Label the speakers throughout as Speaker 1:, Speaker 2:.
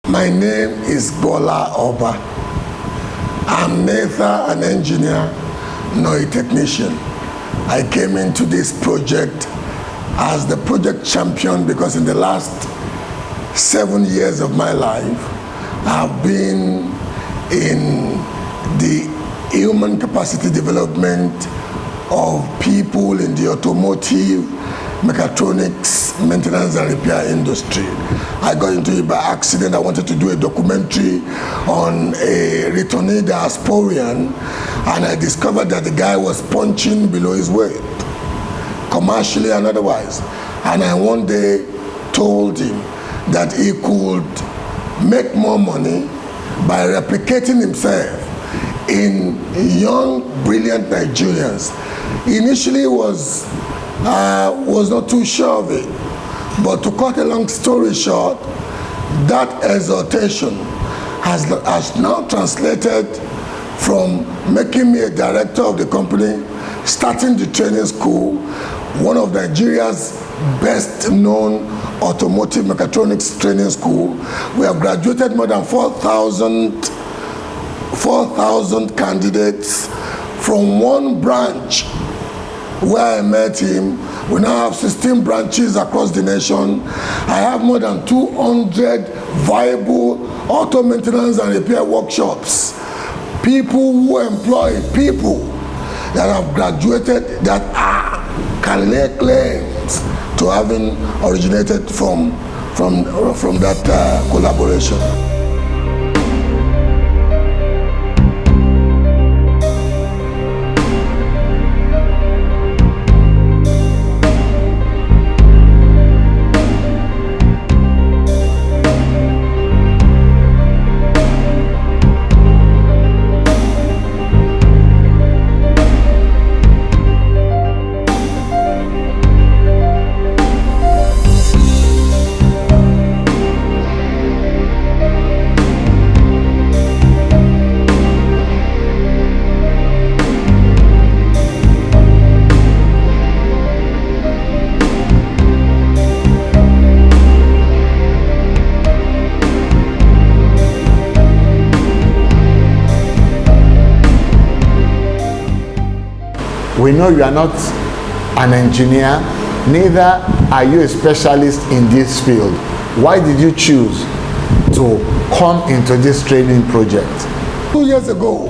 Speaker 1: My name is Bola Oba. I'm neither an engineer nor a technician. I came into this project as the project champion because in the last 7 years of my life, I've been in the human capacity development of people in the automotive, mechatronics, maintenance and repair industry. I got into it by accident. I wanted to do a documentary on a returnee diasporian, and I discovered that the guy was punching below his weight, commercially and otherwise. And I one day told him that he could make more money by replicating himself in young, brilliant Nigerians. Initially was not too sure of it, but to cut a long story short, that exhortation has now translated from making me a director of the company, starting the training school, one of Nigeria's best known automotive mechatronics training school. We have graduated more than 4,000 candidates from one branch where I met him. We now have 16 branches across the nation. I have more than 200 viable auto maintenance and repair workshops. People who employ people that have graduated that can lay claims to having originated from that collaboration.
Speaker 2: We know you are not an engineer, neither are you a specialist in this field. Why did you choose to come into this training project?
Speaker 1: 2 years ago,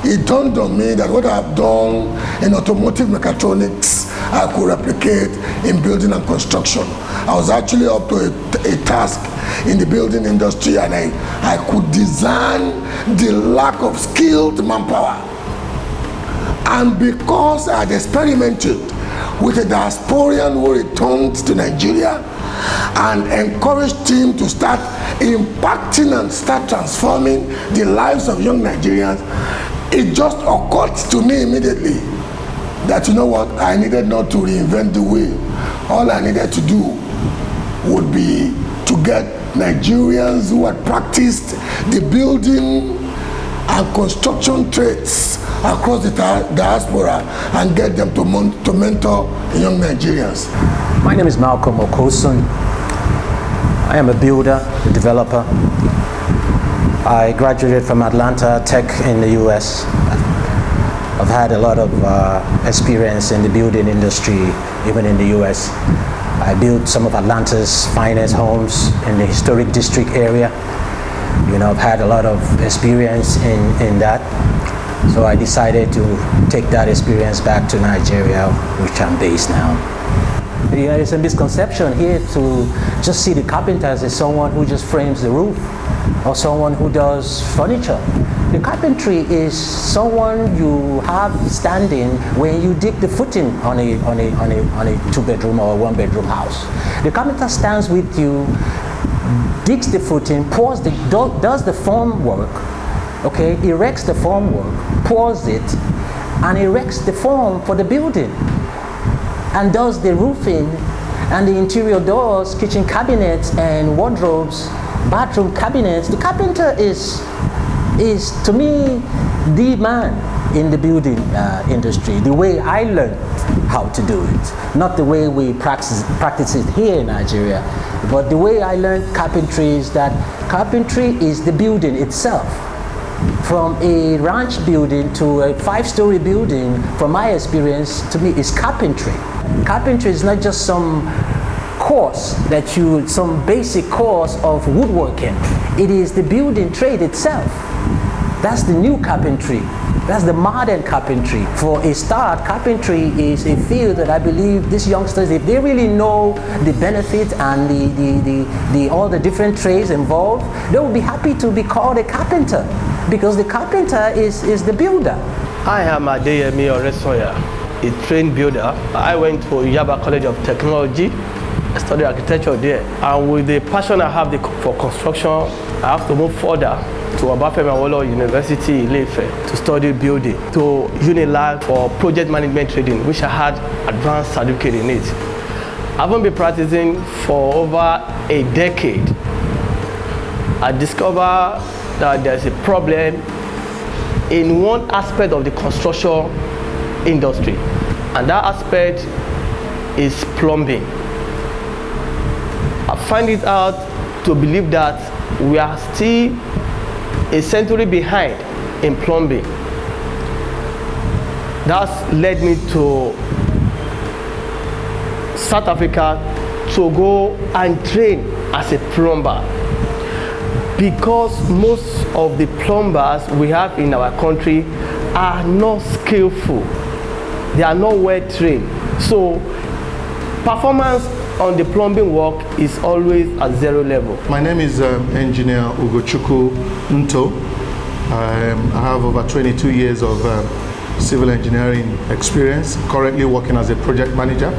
Speaker 1: it dawned on me that what I've done in automotive mechatronics, I could replicate in building and construction. I was actually up to a task in the building industry, and I could design the lack of skilled manpower. And because I had experimented with a diasporian who returned to Nigeria and encouraged him to start impacting and start transforming the lives of young Nigerians, it just occurred to me immediately that, you know what, I needed not to reinvent the wheel. All I needed to do would be to get Nigerians who had practiced the building and construction trades across the diaspora and get them to mentor young Nigerians.
Speaker 3: My name is Malcolm Okosun. I am a builder, a developer. I graduated from Atlanta Tech in the US. I've had a lot of experience in the building industry, even in the US. I built some of Atlanta's finest homes in the historic district area. You know, I've had a lot of experience in that. So I decided to take that experience back to Nigeria, which I'm based now. There is a misconception here to just see the carpenter as someone who just frames the roof or someone who does furniture. The carpentry is someone you have standing when you dig the footing on a two-bedroom or one-bedroom house. The carpenter stands with you, digs the footing, does the form work, okay, erects the formwork, pours it, and erects the form for the building, and does the roofing and the interior doors, kitchen cabinets and wardrobes, bathroom cabinets. The carpenter is to me the man. in the building industry, the way I learned how to do it, not the way we practice it here in Nigeria, but the way I learned carpentry is that carpentry is the building itself. From a ranch building to a 5-story building, from my experience, to me, is carpentry. Carpentry is not just some course some basic course of woodworking. It is the building trade itself. That's the new carpentry. That's the modern carpentry. For a start, carpentry is a field that I believe these youngsters, if they really know the benefit and all the different trades involved, they will be happy to be called a carpenter, because the carpenter is the builder.
Speaker 4: I am Adeyemi Oresoya, a trained builder. I went to Yaba College of Technology. I studied architecture there. And with the passion I have for construction, I have to move further to Obafemi Awolowo University in Ile-Ife to study building, to Unilag for project management trading, which I had advanced certificate in it. I haven't been practicing for over a decade. I discovered that there's a problem in one aspect of the construction industry, and that aspect is plumbing. I find it out to believe that we are still a century behind in plumbing. That's led me to South Africa to go and train as a plumber, because most of the plumbers we have in our country are not skillful. They are not well trained. So performance on the plumbing work is always at 0 level.
Speaker 5: My name is Engineer Ugochukwu Nto. I have over 22 years of civil engineering experience, currently working as a project manager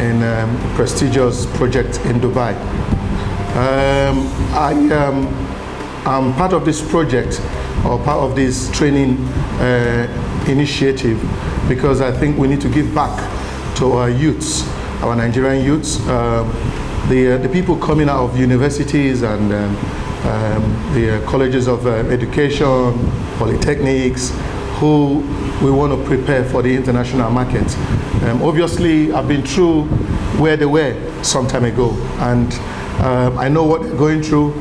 Speaker 5: in a prestigious project in Dubai. I'm part of this project, or part of this training initiative, because I think we need to give back to our youths, our Nigerian youths, the people coming out of universities and the colleges of education, polytechnics, who we want to prepare for the international market. Obviously, I've been through where they were some time ago, and I know what they're going through.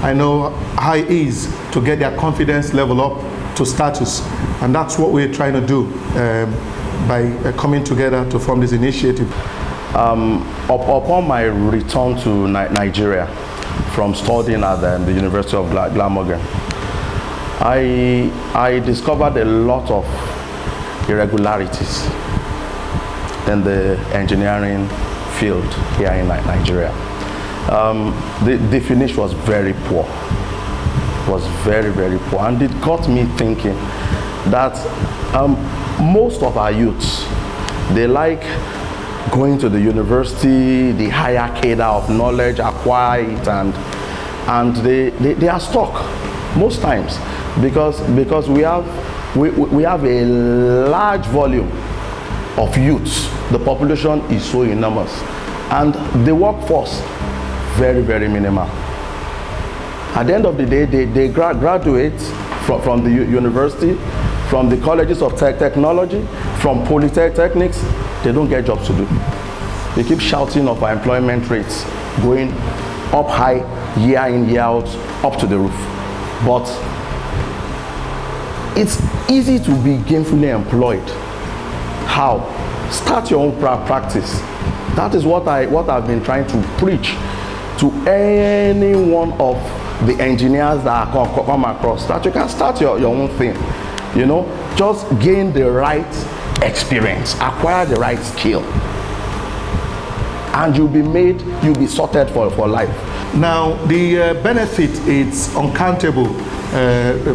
Speaker 5: I know how it is to get their confidence level up to status, and that's what we're trying to do by coming together to form this initiative.
Speaker 6: Upon my return to Nigeria from studying at the University of Glamorgan, I discovered a lot of irregularities in the engineering field here in Nigeria. The finish was very poor, was very, very poor, and it got me thinking that most of our youths, they like going to the university, the higher cadre of knowledge, acquire it, and they are stuck most times because we have a large volume of youths. The population is so enormous, and the workforce very, very minimal. At the end of the day, they graduate from the university, from the colleges of technology, from polytechnics. They don't get jobs to do. They keep shouting of our employment rates going up high, year in, year out, up to the roof. But it's easy to be gainfully employed. How? Start your own practice. That is what I've been trying to preach to any one of the engineers that come across, that you can start your own thing. You know, just gain the right experience, acquire the right skill, and you'll be sorted for life.
Speaker 5: Now, the benefit is uncountable.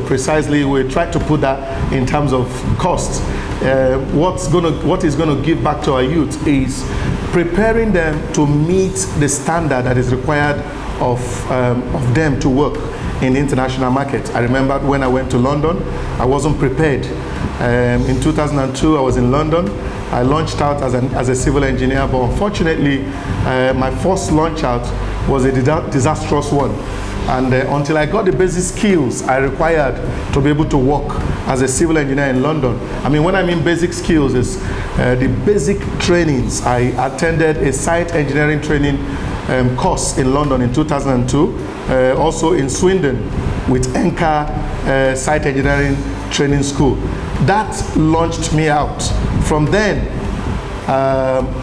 Speaker 5: Precisely, we try to put that in terms of cost. What is going to give back to our youth is preparing them to meet the standard that is required of them to work in the international market. I remember when I went to London, I wasn't prepared. In 2002, I was in London. I launched out as a civil engineer, but unfortunately, my first launch out was a disastrous one. And until I got the basic skills I required to be able to work as a civil engineer in London. I mean, when I mean basic skills, is the basic trainings. I attended a site engineering training course in London in 2002, also in Swindon with Enka Site Engineering Training School. That launched me out. From then,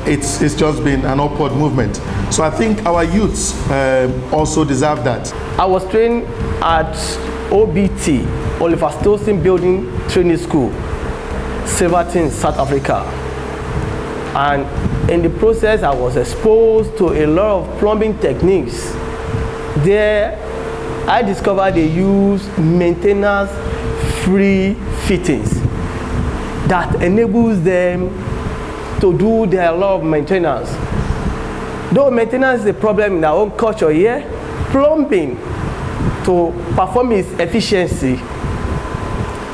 Speaker 5: it's just been an upward movement. So I think our youths also deserve that.
Speaker 4: I was trained at OBT, Oliver Stolzen Building Training School, Silverton, South Africa. And in the process, I was exposed to a lot of plumbing techniques. There, I discovered they use maintenance-free fittings that enables them to do their lot of maintenance. Though maintenance is a problem in our own culture here, plumbing, to perform its efficiency,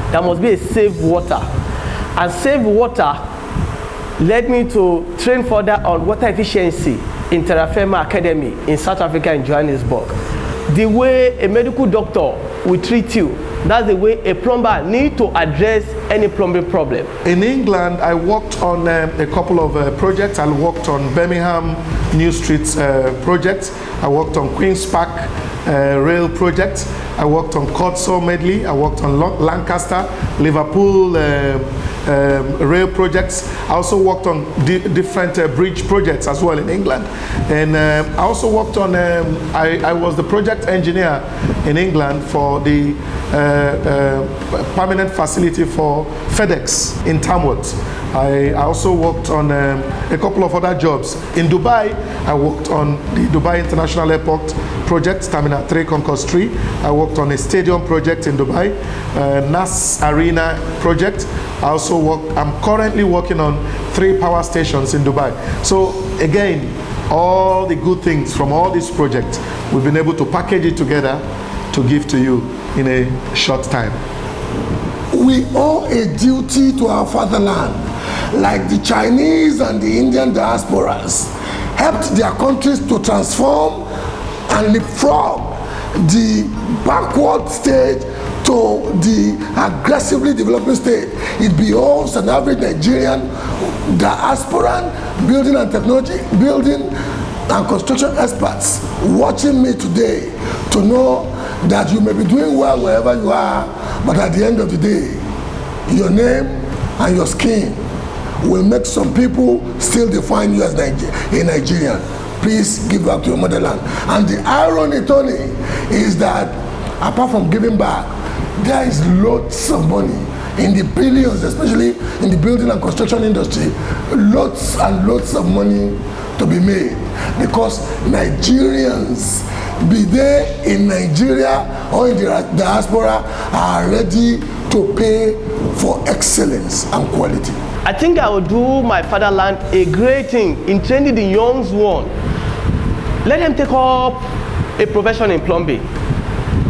Speaker 4: there must be a safe water. And safe water led me to train further on water efficiency in Terrafema Academy in South Africa in Johannesburg. The way a medical doctor will treat you, that's the way a plumber needs to address any plumbing problem.
Speaker 5: In England, I worked on a couple of projects. I worked on Birmingham New Streets project. I worked on Queen's Park rail project. I worked on Cotsall Medley. I worked on Lancaster, Liverpool rail projects. I also worked on different bridge projects as well in England. And I also worked on, I was the project engineer in England for the permanent facility for FedEx in Tamworth. I also worked on a couple of other jobs. In Dubai, I worked on the Dubai International Airport project, Terminal 3 Concourse 3. I worked on a stadium project in Dubai, NAS Arena project. I'm currently working on 3 power stations in Dubai. So again, all the good things from all these projects, we've been able to package it together to give to you in a short time.
Speaker 1: We owe a duty to our fatherland, like the Chinese and the Indian diasporas helped their countries to transform and leapfrog the backward stage to the aggressively developing state. It behoves an average Nigerian diasporan, building and technology, building and construction experts watching me today to know that you may be doing well wherever you are, but at the end of the day, your name and your skin will make some people still define you as a Nigerian. Please give back to your motherland. And the irony, Tony, is that apart from giving back, there is lots of money in the billions, especially in the building and construction industry, lots and lots of money to be made, because Nigerians, be they in Nigeria or in the diaspora, are ready to pay for excellence and quality.
Speaker 4: I think I will do my fatherland a great thing in training the young one. Let them take up a profession in plumbing,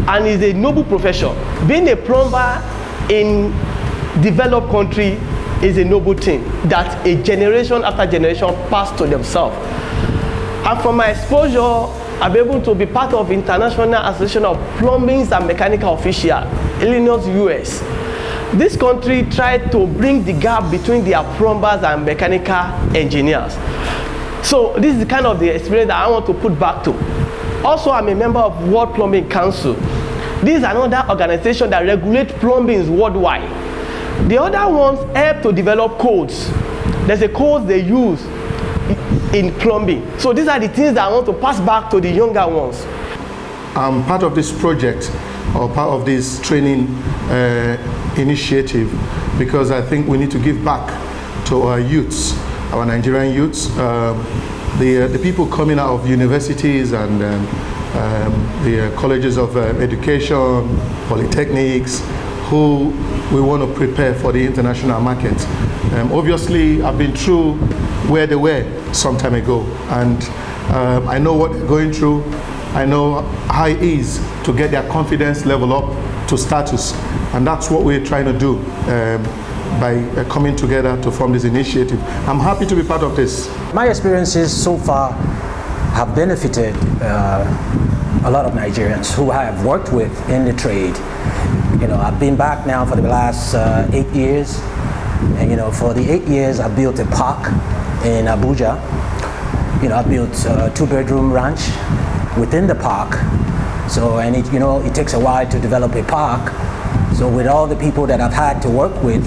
Speaker 4: and it's a noble profession. Being a plumber in developed country is a noble thing that a generation after generation pass to themselves. And from my exposure, I'm able to be part of International Association of Plumbing and Mechanical Officials, Illinois, US. This country tried to bring the gap between their plumbers and mechanical engineers. So this is kind of the experience that I want to put back to. Also, I'm a member of World Plumbing Council. This is another organization that regulates plumbing worldwide. The other ones help to develop codes. There's a code they use in plumbing. So these are the things that I want to pass back to the younger ones.
Speaker 5: I'm part of this project, or part of this training initiative, because I think we need to give back to our youths, our Nigerian youths, the people coming out of universities and the colleges of education, polytechnics, who we want to prepare for the international market. Obviously, I've been through where they were some time ago, and I know what they're going through. I know how it is to get their confidence level up to status, and that's what we're trying to do by coming together to form this initiative. I'm happy to be part of this.
Speaker 3: My experiences so far have benefited a lot of Nigerians who I have worked with in the trade. You know, I've been back now for the last 8 years, and you know, for the 8 years I built a park in Abuja. You know, I built a 2-bedroom ranch within the park. So, and it, you know, it takes a while to develop a park. So with all the people that I've had to work with,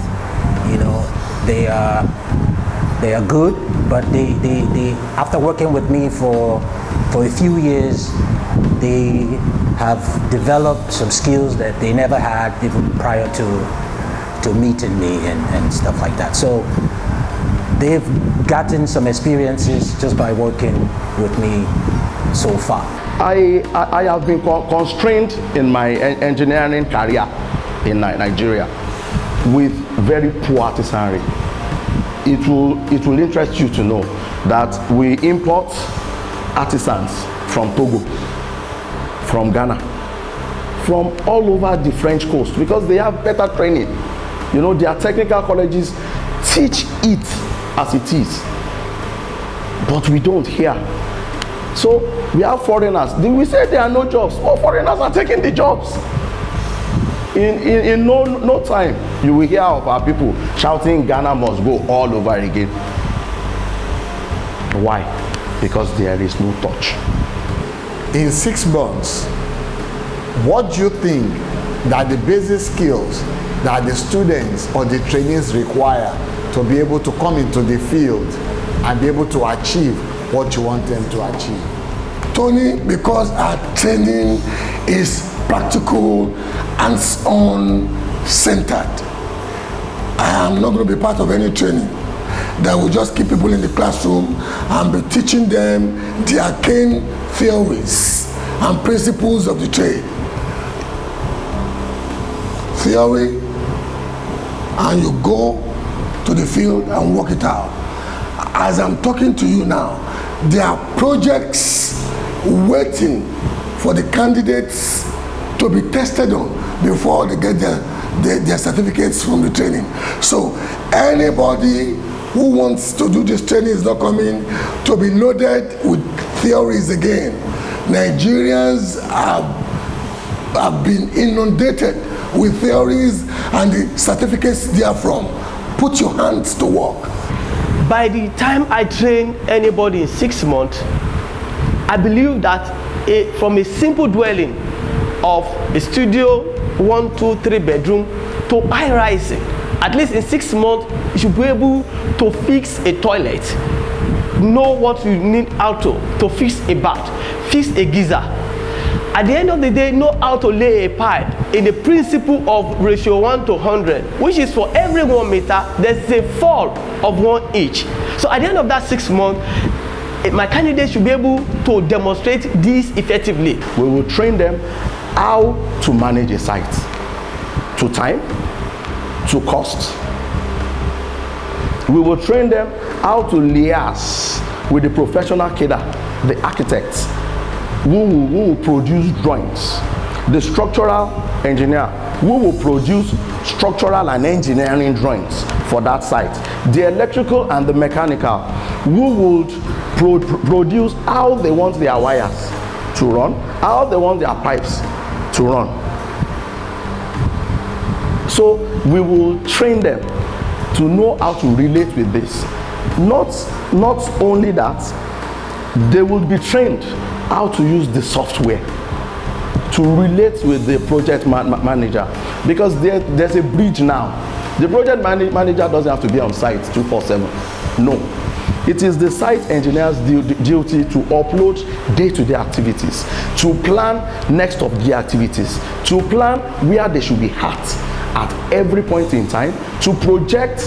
Speaker 3: you know, they are good, but they after working with me for a few years, they have developed some skills that they never had even prior to meeting me and stuff like that. So they've gotten some experiences just by working with me so far.
Speaker 6: I have been constrained in my engineering career in Nigeria with very poor artisanry. It will interest you to know that we import artisans from Togo, from Ghana, from all over the French coast, because they have better training. You know, their technical colleges teach it as it is, but we don't here. So we have foreigners. We say there are no jobs. Oh, foreigners are taking the jobs. In no time, you will hear of our people shouting, Ghana must go all over again. Why? Because there is no touch.
Speaker 2: In 6 months, what do you think that the basic skills that the students or the trainees require to be able to come into the field and be able to achieve what you want them to achieve?
Speaker 1: Tony, because our training is practical, hands-on centered, I am not going to be part of any training that will just keep people in the classroom and be teaching them the arcane theories and principles of the trade. Theory, and you go to the field and work it out. As I'm talking to you now, there are projects waiting for the candidates to be tested on before they get their certificates from the training. So anybody who wants to do this training is not coming to be loaded with theories again. Nigerians have been inundated with theories and the certificates therefrom. Put your hands to work.
Speaker 4: By the time I train anybody in 6 months, I believe that from a simple dwelling of a studio, 1, 2, 3 bedroom, to high rising, at least in 6 months, you should be able to fix a toilet, know what you need how to fix a bath, fix a geyser. At the end of the day, know how to lay a pipe in the principle of ratio 1 to 100, which is for every 1 meter, there's a fall of 1 inch. So at the end of that 6 months, my candidates should be able to demonstrate this effectively.
Speaker 6: We will train them how to manage a site, to time, to cost. We will train them how to liaise with the professional cadre, the architects, who will produce drawings, the structural engineer who will produce structural and engineering drawings for that site, the electrical and the mechanical who would produce how they want their wires to run, how they want their pipes to run. So we will train them to know how to relate with this. Not only that, they will be trained how to use the software to relate with the project manager, because there's a bridge now. The project manager doesn't have to be on site 24/7. No. It is the site engineer's duty to upload day-to-day activities, to plan next of the activities, to plan where they should be at every point in time, to project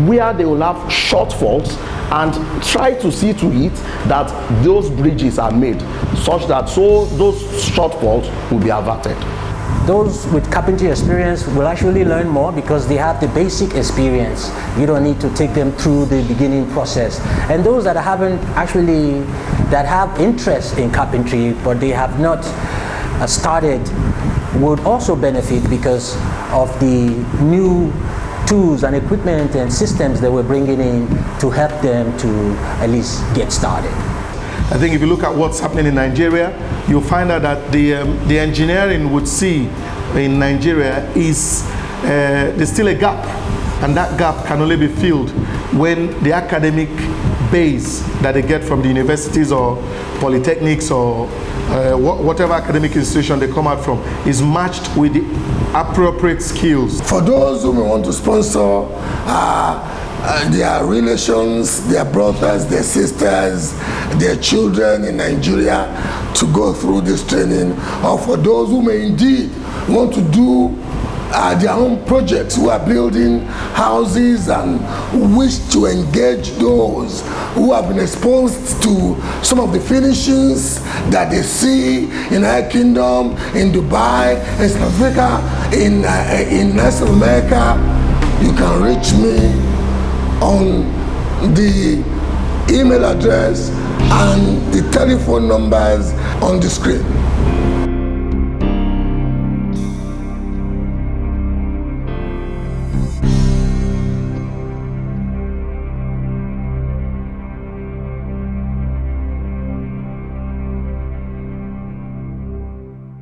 Speaker 6: where they will have shortfalls and try to see to it that those bridges are made such that those shortfalls will be averted.
Speaker 3: Those with carpentry experience will actually learn more because they have the basic experience. You don't need to take them through the beginning process. And those that that have interest in carpentry but they have not started would also benefit because of the new tools and equipment and systems that we're bringing in to help them to at least get started.
Speaker 5: I think if you look at what's happening in Nigeria, you'll find out that the engineering would see in Nigeria is there's still a gap, and that gap can only be filled when the academic base that they get from the universities or polytechnics or whatever academic institution they come out from is matched with the appropriate skills.
Speaker 1: For those who may want to sponsor their relations, their brothers, their sisters, their children in Nigeria to go through this training, or for those who may indeed want to do their own projects, who are building houses and wish to engage those who have been exposed to some of the finishings that they see in United Kingdom, in Dubai, in South Africa, in North America, you can reach me on the email address and the telephone numbers on the screen.